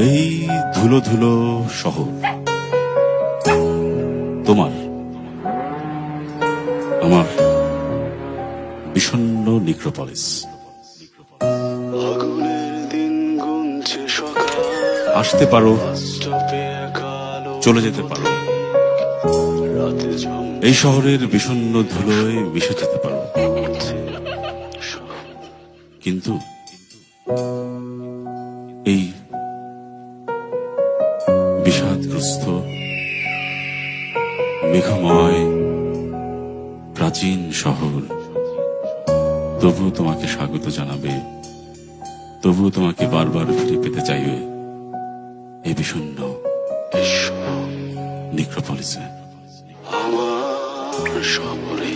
এই ধুলো ধুলো শহর তোমার আমার বিষণ্ণ নিক্রোপলিস। আসতে পারো, চলে যেতে পারো, এই শহরের বিষণ্ণ ধুলোয় মিশে যেতে পারো, কিন্তু এই বিষাদগ্রস্ত মেঘময় প্রাচীন শহর তবুও তোমাকে স্বাগত জানাবে, তবুও তোমাকে বারবার ফিরে পেতে চাইবে এই বিষণ্ণ নিক্রোপলিসে। আমার শহরে